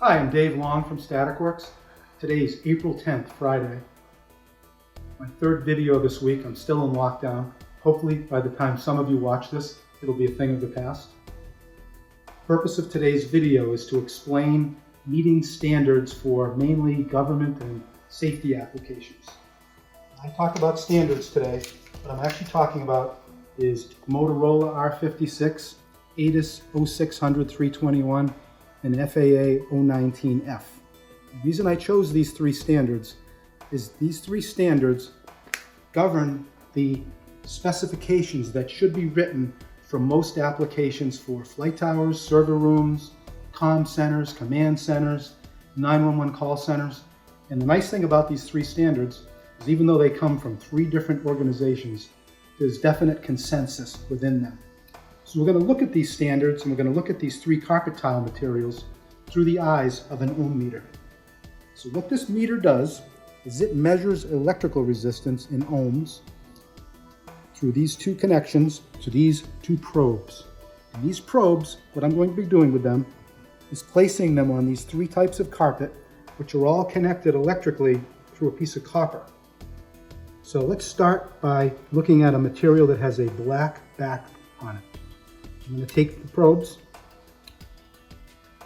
Hi, I'm Dave Long from StaticWorks. Today is April 10th, Friday. My third video this week. I'm still in lockdown. Hopefully by the time some of you watch this, it'll be a thing of the past. The purpose of today's video is to explain meeting standards for mainly government and safety applications. I talk about standards today. What I'm actually talking about is Motorola R56, ATIS 0600-321, and FAA 019F. The reason I chose these three standards is these three standards govern the specifications that should be written for most applications for flight towers, server rooms, comm centers, command centers, 911 call centers. And the nice thing about these three standards is even though they come from three different organizations, there's definite consensus within them. So we're going to look at these standards and we're going to look at these three carpet tile materials through the eyes of an ohm meter. So what this meter does is it measures electrical resistance in ohms through these two connections to these two probes. And these probes, what I'm going to be doing with them is placing them on these three types of carpet, which are all connected electrically through a piece of copper. So let's start by looking at a material that has a black back on it. I'm going to take the probes,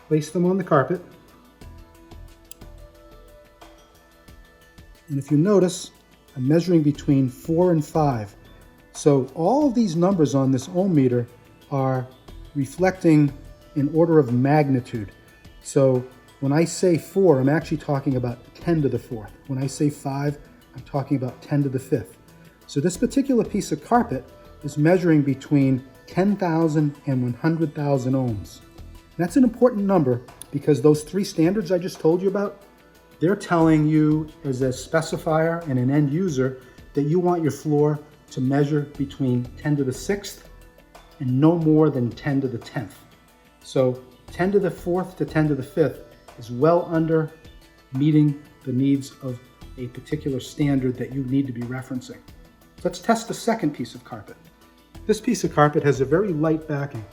place them on the carpet, and if you notice, I'm measuring between 4 and 5. So all of these numbers on this ohm meter are reflecting in order of magnitude. So when I say 4, I'm actually talking about 10 to the 4th. When I say 5, I'm talking about 10 to the 5th. So this particular piece of carpet is measuring between 10,000 and 100,000 ohms. That's an important number because those three standards I just told you about, they're telling you as a specifier and an end user that you want your floor to measure between 10 to the 6th and no more than 10 to the 10th. So 10 to the 4th to 10 to the 5th is well under meeting the needs of a particular standard that you need to be referencing. Let's test the second piece of carpet. This piece of carpet has a very light backing,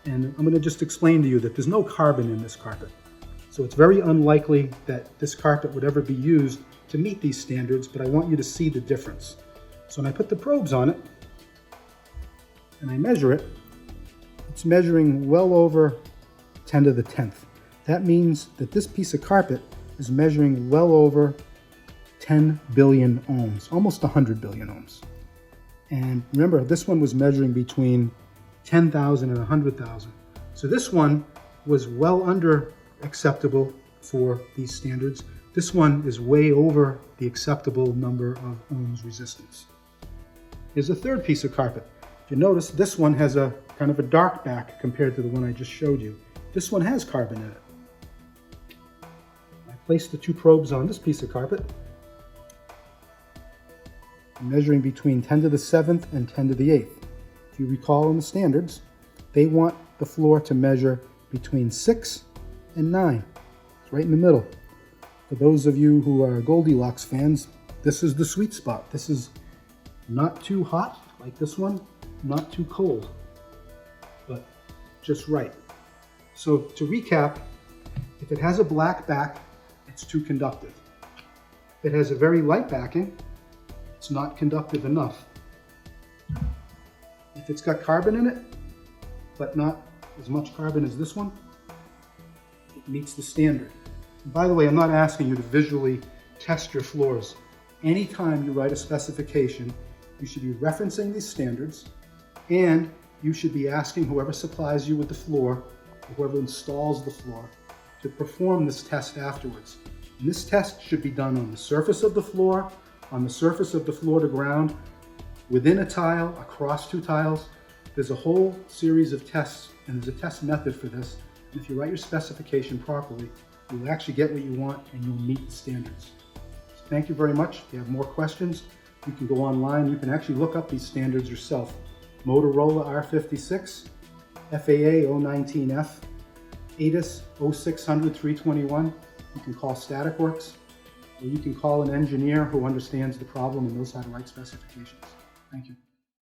and I'm going to just explain to you that there's no carbon in this carpet. So it's very unlikely that this carpet would ever be used to meet these standards, but I want you to see the difference. So when I put the probes on it, and I measure it, it's measuring well over 10 to the 10th. That means that this piece of carpet is measuring well over 10 billion ohms, almost 100 billion ohms. And remember, this one was measuring between 10,000 and 100,000. So this one was well under acceptable for these standards. This one is way over the acceptable number of ohms resistance. Here's a third piece of carpet. If you notice, this one has a kind of a dark back compared to the one I just showed you. This one has carbon in it. I placed the two probes on this piece of carpet, measuring between 10 to the 7th and 10 to the 8th. If you recall in the standards, they want the floor to measure between 6 and 9. It's right in the middle. For those of you who are Goldilocks fans, this is the sweet spot. This is not too hot like this one, not too cold, but just right. So to recap, if it has a black back, it's too conductive. If it has a very light backing, it's not conductive enough. If it's got carbon in it, but not as much carbon as this one, it meets the standard. And by the way, I'm not asking you to visually test your floors. Anytime you write a specification, you should be referencing these standards, and you should be asking whoever supplies you with the floor, or whoever installs the floor, to perform this test afterwards. And this test should be done on the surface of the floor, on the surface of the floor to ground, within a tile, across two tiles. There's a whole series of tests, and there's a test method for this. And if you write your specification properly, you'll actually get what you want and you'll meet the standards. So thank you very much. If you have more questions, you can go online. You can actually look up these standards yourself. Motorola R56, FAA 019F, ATIS 0600-321. You can call StaticWorks, or you can call an engineer who understands the problem and knows how to write specifications. Thank you.